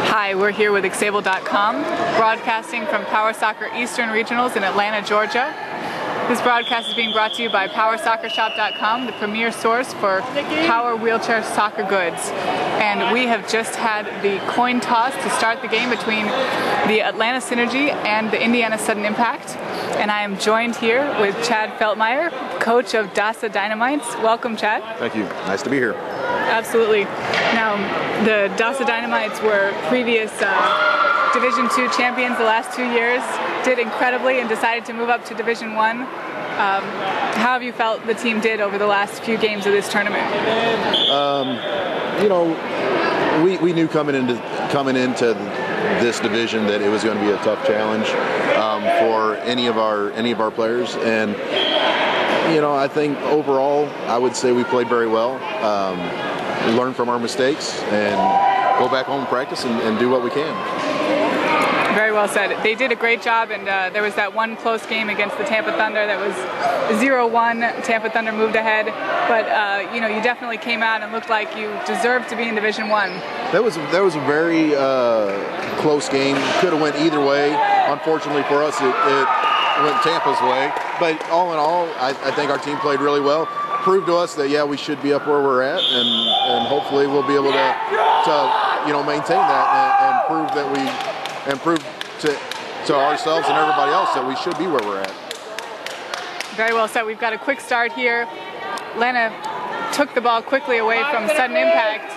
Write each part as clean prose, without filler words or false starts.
Hi, we're here with Xable.com, broadcasting from Power Soccer Eastern Regionals in Atlanta, Georgia. This broadcast is being brought to you by PowerSoccerShop.com, the premier source for power wheelchair soccer goods. And we have just had the coin toss to start the game between the Atlanta Synergy and the Indiana Sudden Impact. And I am joined here with Chad Feltmeyer, coach of DASA Dynamites. Welcome, Chad. Thank you. Nice to be here. Absolutely. Now, the DASA Dynamites were previous Division II champions the last 2 years, did incredibly and decided to move up to Division I. How have you felt the team did over the last few games of this tournament? We knew coming into this division that it was going to be a tough challenge for any of our players, and I think overall I would say we played very well. We learned from our mistakes and go back home and practice and do what we can. Very well said. They did a great job, and there was that one close game against the Tampa Thunder that was 0-1. Tampa Thunder moved ahead, but you definitely came out and looked like you deserved to be in Division I. That was a very close game. Could have went either way. Unfortunately for us, it went Tampa's way. But all in all, I think our team played really well. Proved to us that we should be up where we're at, and hopefully we'll be able to maintain that and prove that we. And prove to ourselves and everybody else that we should be where we're at. Very well said. We've got a quick start here. Atlanta took the ball quickly away from Sudden Impact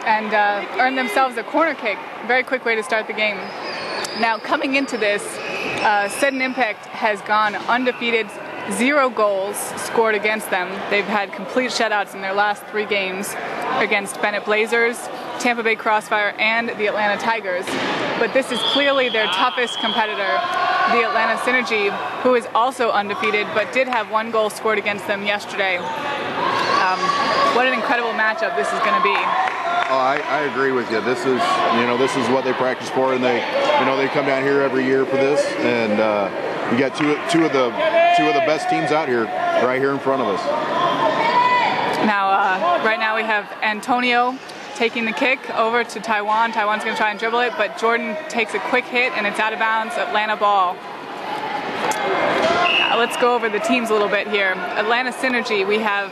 and earned themselves a corner kick. Very quick way to start the game. Now, coming into this, Sudden Impact has gone undefeated, 0 goals scored against them. They've had complete shutouts in their last 3 games against Bennett Blazers, Tampa Bay Crossfire, and the Atlanta Tigers. But this is clearly their toughest competitor, the Atlanta Synergy, who is also undefeated, but did have 1 goal scored against them yesterday. What an incredible matchup this is going to be. Oh, I agree with you. This is what they practice for, and they come down here every year for this, and you got two of the best teams out here, right here in front of us. Now, right now we have Antonio taking the kick over to Taiwan. Taiwan's going to try and dribble it, but Jordan takes a quick hit and it's out of bounds. Atlanta ball. Now let's go over the teams a little bit here. Atlanta Synergy, we have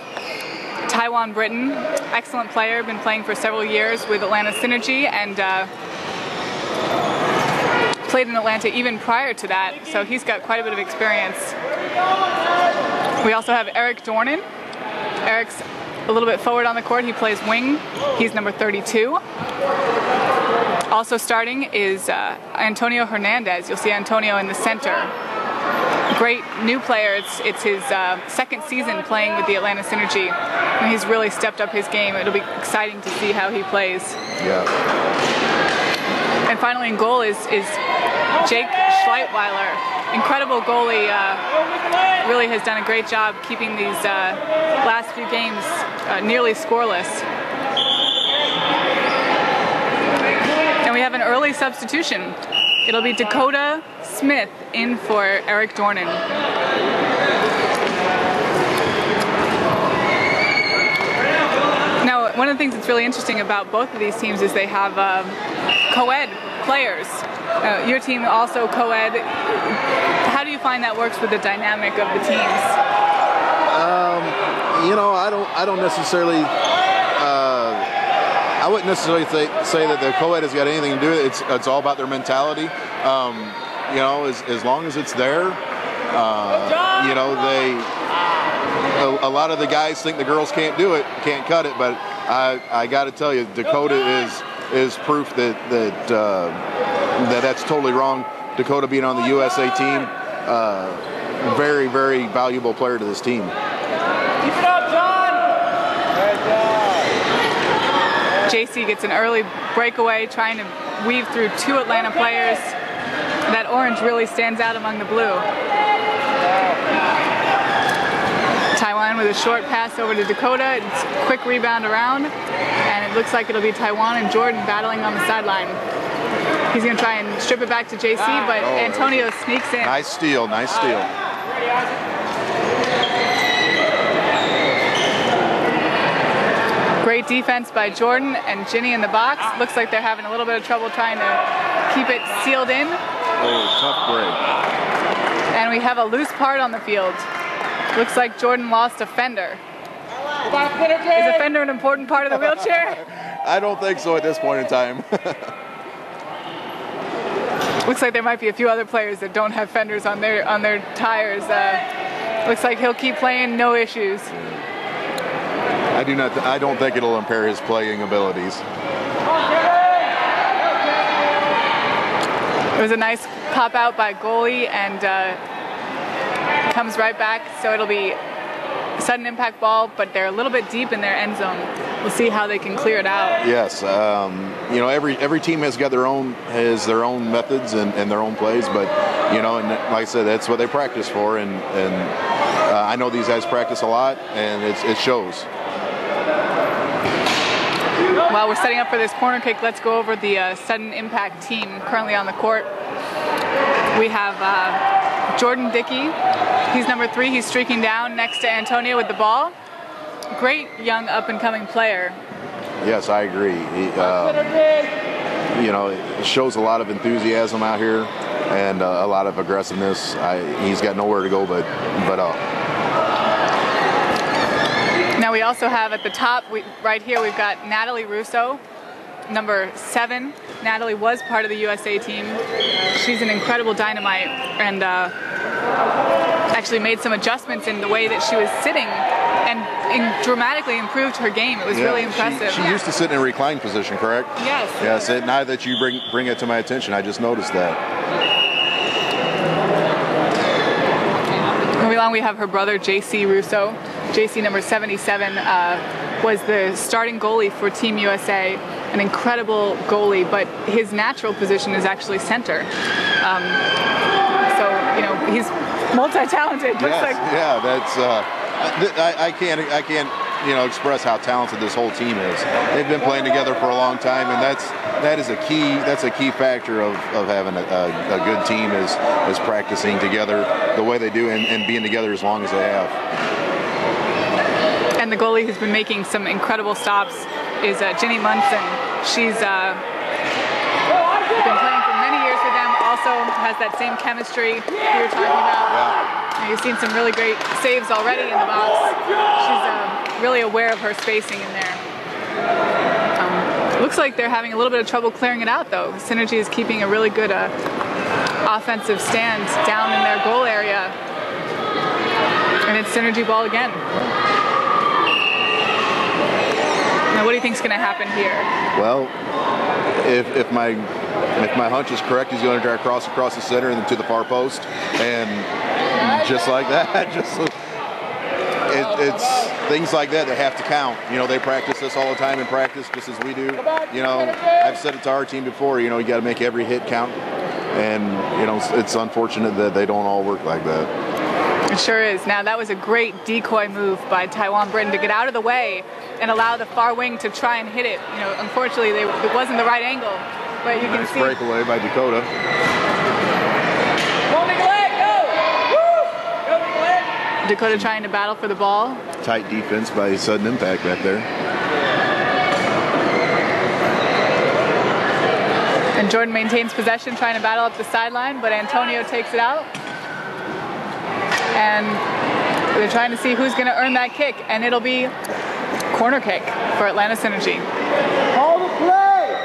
Taiwan Britton, excellent player, been playing for several years with Atlanta Synergy and played in Atlanta even prior to that, so he's got quite a bit of experience. We also have Eric Dornan. Eric's a little bit forward on the court. He plays wing. He's number 32. Also starting is Antonio Hernandez. You'll see Antonio in the center. Great new player. It's his second season playing with the Atlanta Synergy, and he's really stepped up his game. It'll be exciting to see how he plays. Yeah. And finally in goal is Jake Schleitweiler. Incredible goalie, really has done a great job keeping these last few games nearly scoreless. And we have an early substitution. It'll be Dakota Smith in for Eric Dornan. Now, one of the things that's really interesting about both of these teams is they have co-ed players. Your team also co-ed. How do you find that works with the dynamic of the teams? I don't necessarily. I wouldn't necessarily say that the co-ed has got anything to do with it. It's all about their mentality. As long as it's there, a lot of the guys think the girls can't do it, can't cut it. But I got to tell you, Dakota is proof that's totally wrong. Dakota being on the USA team, very, very valuable player to this team. Keep it up, John! Good job. JC gets an early breakaway, trying to weave through 2 Atlanta players. That orange really stands out among the blue. Taiwan with a short pass over to Dakota. It's a quick rebound around, and it looks like it'll be Taiwan and Jordan battling on the sideline. He's going to try and strip it back to JC, but Antonio sneaks in. Nice steal, nice steal. Great defense by Jordan and Ginny in the box. Looks like they're having a little bit of trouble trying to keep it sealed in. Oh, tough break. And we have a loose part on the field. Looks like Jordan lost a fender. Is a fender an important part of the wheelchair? I don't think so at this point in time. Looks like there might be a few other players that don't have fenders on their tires. Looks like he'll keep playing, no issues. I don't think it'll impair his playing abilities. It was a nice pop out by goalie and comes right back. So it'll be a sudden impact ball, but they're a little bit deep in their end zone. We'll see how they can clear it out. Yes, you know, every team has their own methods and their own plays, but you know, and like I said, that's what they practice for, and I know these guys practice a lot, and it shows. While we're setting up for this corner kick, let's go over the sudden impact team currently on the court. We have Jordan Dickey. He's number 3. He's streaking down next to Antonio with the ball. Great young up-and-coming player. Yes, I agree. You know, it shows a lot of enthusiasm out here and a lot of aggressiveness. He's got nowhere to go but up. Now we also have at the top, right here, we've got Natalie Russo, number 7. Natalie was part of the USA team. She's an incredible dynamite and actually made some adjustments in the way that she was sitting and dramatically improved her game. It was really impressive. She used to sit in a reclined position, correct? Yes. Yes, now that you bring it to my attention, I just noticed that. Moving along, we have her brother, JC Russo. JC, number 77, was the starting goalie for Team USA. An incredible goalie, but his natural position is actually center. So, you know, he's multi-talented. Yes, yeah, that's I can't you know express how talented this whole team is. They've been playing together for a long time, and that's a key factor of having a good team is practicing together the way they do and being together as long as they have. And the goalie who's been making some incredible stops is Ginny Munson. She's been playing for many years with them, also has that same chemistry we were talking about. Yeah. You've seen some really great saves already in the box. She's really aware of her spacing in there. Looks like they're having a little bit of trouble clearing it out though. Synergy is keeping a really good offensive stand down in their goal area. And it's Synergy ball again. Now, what do you think is going to happen here? Well, if my hunch is correct, he's going to try to cross across the center and to the far post, and just like that, it's things like that have to count. You know, they practice this all the time in practice, just as we do. You know, I've said it to our team before. You know, you got to make every hit count, and you know, it's unfortunate that they don't all work like that. It sure is. Now that was a great decoy move by Taiwan Britton to get out of the way and allow the far wing to try and hit it. You know, unfortunately, it wasn't the right angle, but you can see. Nice breakaway by Dakota. Go, Nicolette, go! Woo! Go, Nicolette! Dakota trying to battle for the ball. Tight defense by Sudden Impact back there. And Jordan maintains possession, trying to battle up the sideline, but Antonio takes it out. And they're trying to see who's going to earn that kick, and it'll be corner kick for Atlanta Synergy. Call the play!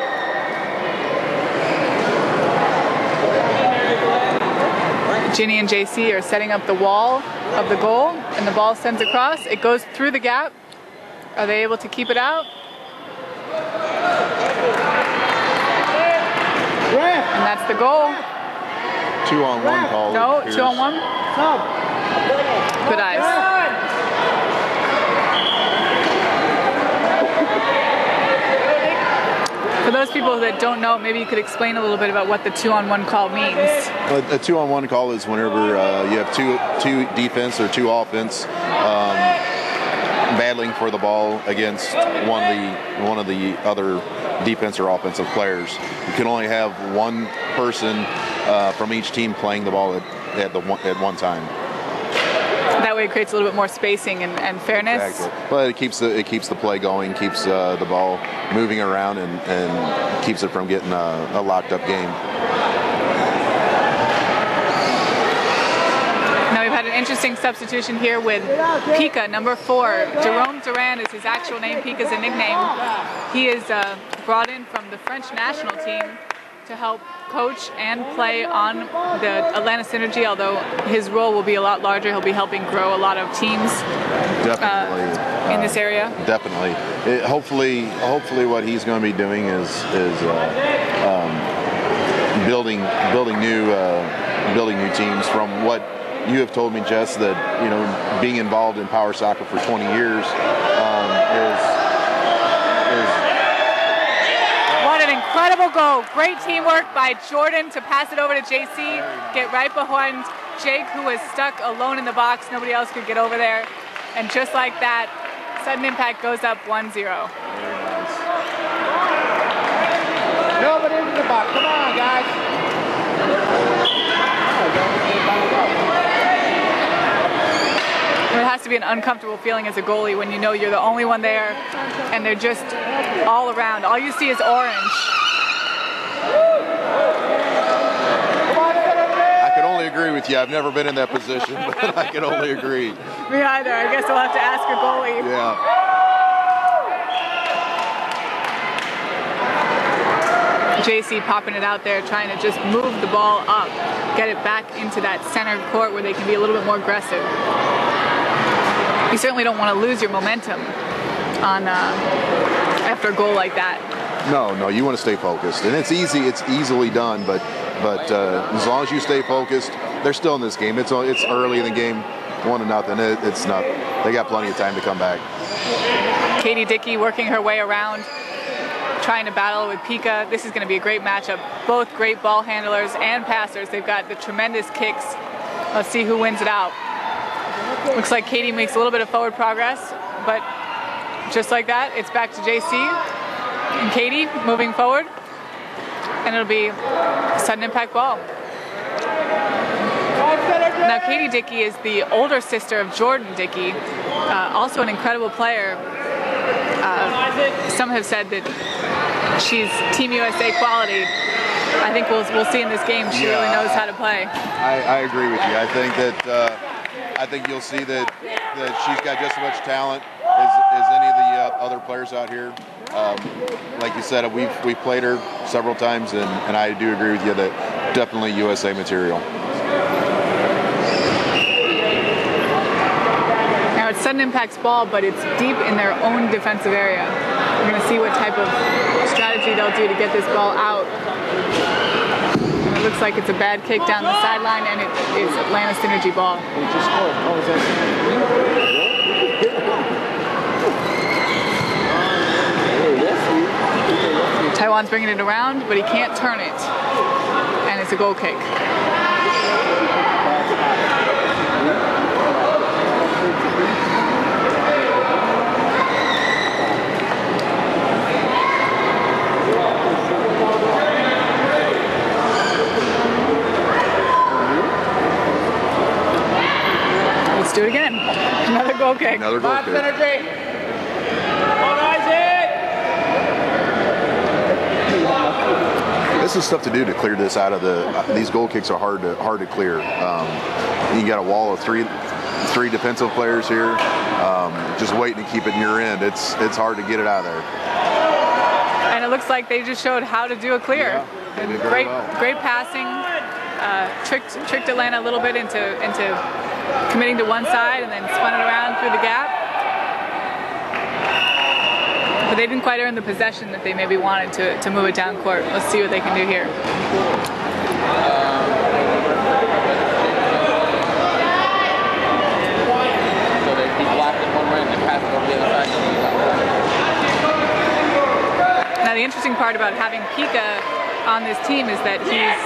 Ginny and JC are setting up the wall of the goal, and the ball sends across. It goes through the gap. Are they able to keep it out? And that's the goal. 2-on-1 call. No, 2-on-1? Good eyes. For those people that don't know, maybe you could explain a little bit about what the 2-on-1 call means. A 2-on-1 call is whenever you have two defense or two offense battling for the ball against one of the other defense or offensive players. You can only have one person from each team playing the ball at one time. That way it creates a little bit more spacing and fairness. Exactly. But it keeps the play going, keeps the ball moving around, and keeps it from getting a locked up game. Now we've had an interesting substitution here with Pika, number 4. Jerome Duran is his actual name. Pika's a nickname. He is brought in from the French national team to help coach and play on the Atlanta Synergy, although his role will be a lot larger. He'll be helping grow a lot of teams in this area. Definitely. Hopefully what he's going to be doing is building new teams. From what you have told me, Jess, that being involved in power soccer for 20 years is incredible goal. Great teamwork by Jordan to pass it over to JC, get right behind Jake, who was stuck alone in the box. Nobody else could get over there. And just like that, Sudden Impact goes up 1-0. Very nice. Nobody in the box. Come on, guys. It has to be an uncomfortable feeling as a goalie when you know you're the only one there and they're just all around. All you see is orange. I can only agree with you. I've never been in that position, but I can only agree. Me either. I guess we'll have to ask a goalie. Yeah. JC popping it out there, trying to just move the ball up, get it back into that center court where they can be a little bit more aggressive. You certainly don't want to lose your momentum on after a goal like that. No, you want to stay focused, and it's easily done. But as long as you stay focused, they're still in this game. It's early in the game, 1-0. It's not. They got plenty of time to come back. Katie Dickey working her way around, trying to battle with Pika. This is going to be a great matchup. Both great ball handlers and passers. They've got the tremendous kicks. Let's see who wins it out. Looks like Katie makes a little bit of forward progress, but just like that, it's back to JC and Katie moving forward, and it'll be Sudden Impact ball. Now Katie Dickey is the older sister of Jordan Dickey, also an incredible player. Some have said that she's Team USA quality. I think we'll see in this game. She really knows how to play. I agree with you. I think you'll see that she's got just as much talent as any of the other players out here. Like you said, we've played her several times, and I do agree with you that definitely USA material. Now it's Sudden Impact's ball, but it's deep in their own defensive area. We're going to see what type of strategy they'll do to get this ball out. And it looks like it's a bad kick down the sideline, and it is Atlanta Synergy ball. Taiwan's bringing it around, but he can't turn it, and it's a goal kick. Let's do it again. Another goal kick. Another goal kick. This is stuff to do to clear this out of these goal kicks are hard to clear. You got a wall of three defensive players here, just waiting to keep it in your end. It's hard to get it out of there. And it looks like they just showed how to do a clear. Yeah, and they did very well. Great passing. Tricked Atlanta a little bit into committing to one side and then spun it around through the gap. But they didn't quite earn the possession that they maybe wanted to move it down court. Let's see what they can do here. So they blocked it one way and then passed it over the other side. Now the interesting part about having Pika on this team is that he's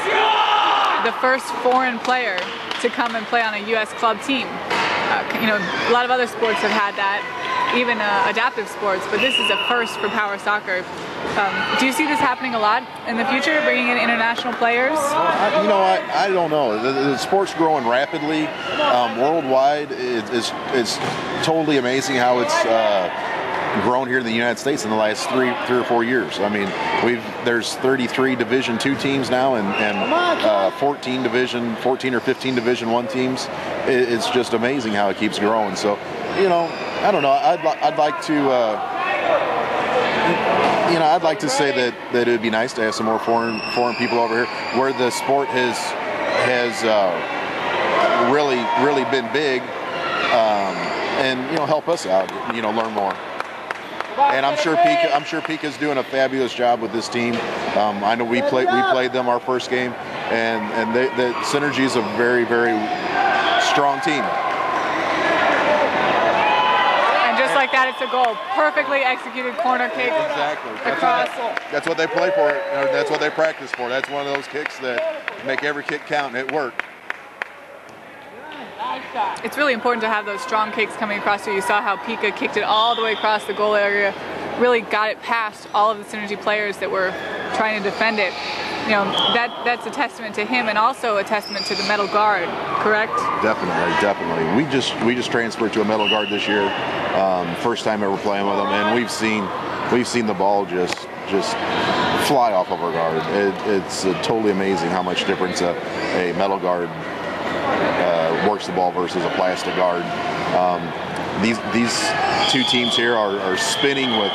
the first foreign player to come and play on a U.S. club team. A lot of other sports have had that, even adaptive sports, but this is a first for power soccer. Do you see this happening a lot in the future, bringing in international players? I don't know. The sport's growing rapidly worldwide. It's totally amazing how it's grown here in the United States in the last three or 4 years. I mean, there's 33 Division II teams now, and 14 or 15 Division I teams. It's just amazing how it keeps growing. So, I don't know. I'd like to. I'd like to say that it would be nice to have some more foreign people over here, where the sport has really been big, and help us out, learn more. And I'm sure Pika's doing a fabulous job with this team. I know we played them our first game, and the Synergy is a very, very strong team. Just like that, it's a goal. Perfectly executed corner kick. Exactly. Across. That's what they play for. That's what they practice for. That's one of those kicks that make every kick count, and it worked. It's really important to have those strong kicks coming across. So you saw how Pika kicked it all the way across the goal area, really got it past all of the Synergy players that were trying to defend it. That's a testament to him, and also a testament to the metal guard, correct? Definitely. We just transferred to a metal guard this year. First time ever playing with them, and we've seen the ball just fly off of our guard. It's totally amazing how much difference a metal guard works the ball versus a plastic guard. These two teams here are spinning with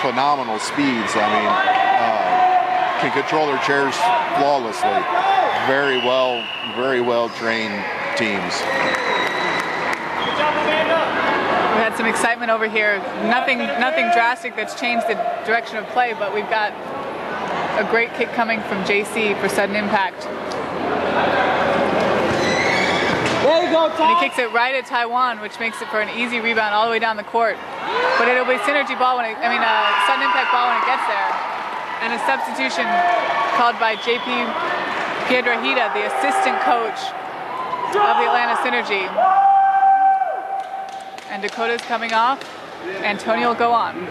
phenomenal speeds. I mean, can control their chairs flawlessly. Very well trained teams. We had some excitement over here. Nothing drastic that's changed the direction of play, but we've got a great kick coming from JC for sudden impact. There you go, Ty. And he kicks it right at Taiwan, which makes it for an easy rebound all the way down the court. But it'll be Synergy ball sudden impact ball when it gets there. And a substitution called by JP Piedrahita, the assistant coach of the Atlanta Synergy. And Dakota's coming off. Antonio will go on.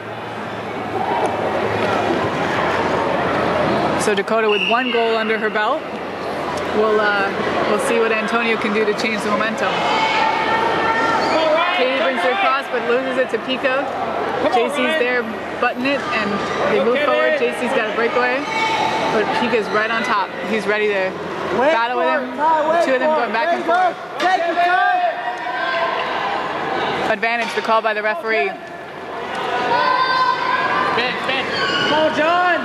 So Dakota with 1 goal under her belt. We'll see what Antonio can do to change the momentum. Katie brings it across but loses it to Pika. JC's there butting it and they move forward. JC's got a breakaway, but Pika's right on top. He's ready to battle with him. The two of them going back and forth. Advantage, the call by the referee. Come on, John.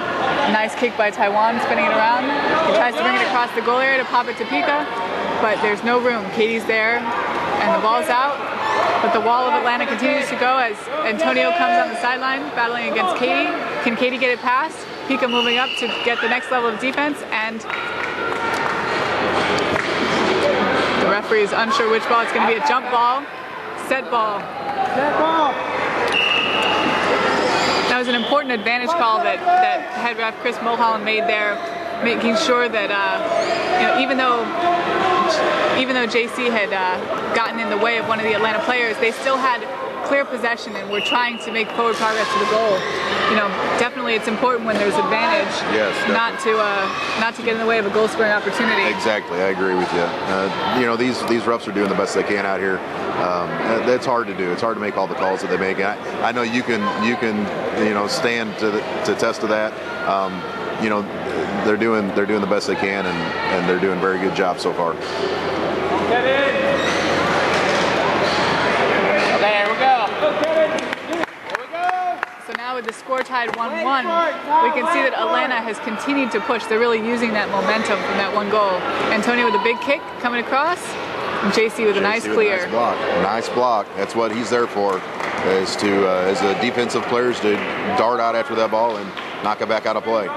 Nice kick by Taiwan, spinning it around. He tries to bring it across the goal area to pop it to Pika, but there's no room. Katie's there, and the ball's out. But the wall of Atlanta continues to go as Antonio comes on the sideline, battling against Katie. Can Katie get it past? Pika moving up to get the next level of defense, and the referee is unsure which ball. It's going to be a jump ball, set ball. Set ball. That was an important advantage call that head ref Chris Mulholland made there, making sure that even though JC had gotten in the way of one of the Atlanta players, they still had clear possession and were trying to make forward progress to the goal. Definitely it's important when there's advantage, yes, not to get in the way of a goal scoring opportunity. Exactly, I agree with you. These refs are doing the best they can out here. That's hard to do. It's hard to make all the calls that they make. I know you can stand to test to that. They're doing the best they can, and they're doing a very good job so far. Get in. There we go. So now with the score tied 1-1, we can see that Atlanta has continued to push. They're really using that momentum from that 1 goal. Antonio with a big kick coming across, and JC with a nice clear. Nice block. That's what he's there for, is to as a defensive players to dart out after that ball and knock it back out of play.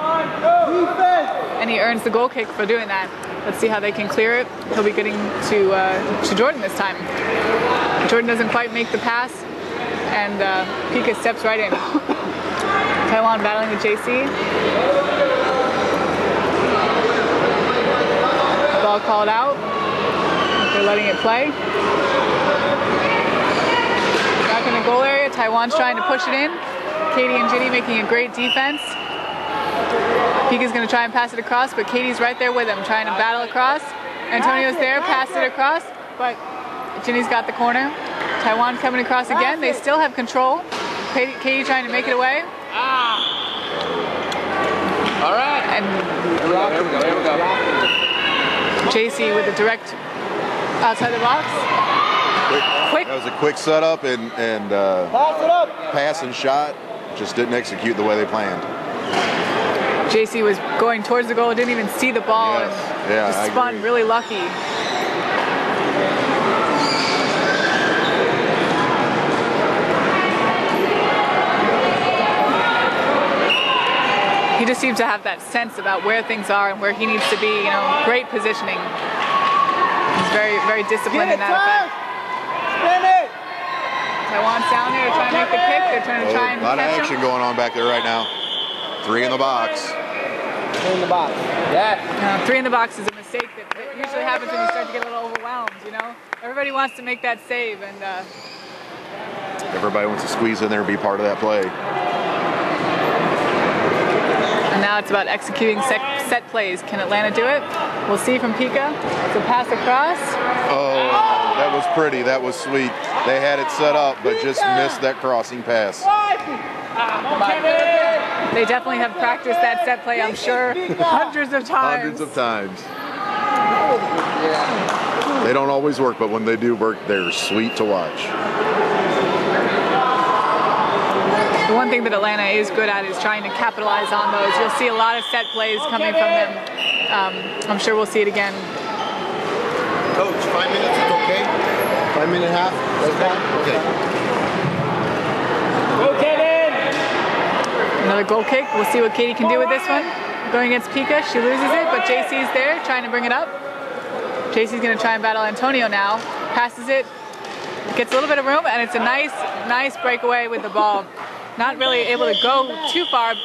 And he earns the goal kick for doing that. Let's see how they can clear it. He'll be getting to Jordan this time. Jordan doesn't quite make the pass, and Pika steps right in. Taiwan battling with JC. Ball called out. They're letting it play. Back in the goal area, Taiwan's trying to push it in. Katie and Ginny making a great defense. Pika's going to try and pass it across, but Katie's right there with him, trying to battle across. Antonio's there, passed it across, but Ginny's got the corner. Taiwan's coming across again. They still have control. Katie trying to make it away. All right. And There we go. JC with the direct outside the box. Quick. That was a quick setup and Pass it up. pass and shot. Just didn't execute the way they planned. JC was going towards the goal, didn't even see the ball, Yes. and Yeah, just I spun agree. really lucky. He just seems to have that sense about where things are and where he needs to be, you know, great positioning. He's very, very disciplined in that effect. Spin it. Taiwan's down there to try and make the kick. They're trying to try and A lot of catch action him. going on back there right now. 3 in the box. In the box. Yeah. 3 in the box is a mistake that usually happens when you start to get a little overwhelmed, you know? Everybody wants to make that save, and Everybody wants to squeeze in there and be part of that play. and now it's about executing set plays. Can Atlanta do it? We'll see from Pika. It's a pass across. Oh, that was pretty. That was sweet. They had it set up, but just missed that crossing pass. They definitely have practiced that set play, I'm sure, hundreds of times. Hundreds of times. They don't always work, but when they do work, they're sweet to watch. The one thing that Atlanta is good at is trying to capitalize on those. You'll see a lot of set plays coming from them. I'm sure we'll see it again. Coach, 5 minutes is okay? 5 minute half? That's fine? Okay. Go, Kevin. Another goal kick. We'll see what Katie can do with this one. Going against Pika, she loses it, but JC's there trying to bring it up. JC's going to try and battle Antonio now. Passes it, gets a little bit of room, and it's a nice breakaway with the ball. Not really able to go too far. Go,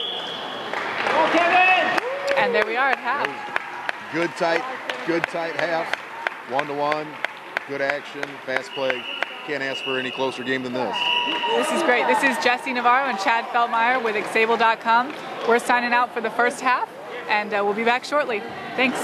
Kevin. And there we are at half. Good tight half. 1-to-1. Good action. Fast play. Can't ask for any closer game than this. This is great. This is Jesse Navarro and Chad Feltmeyer with Xable.com. We're signing out for the first half, and we'll be back shortly. Thanks.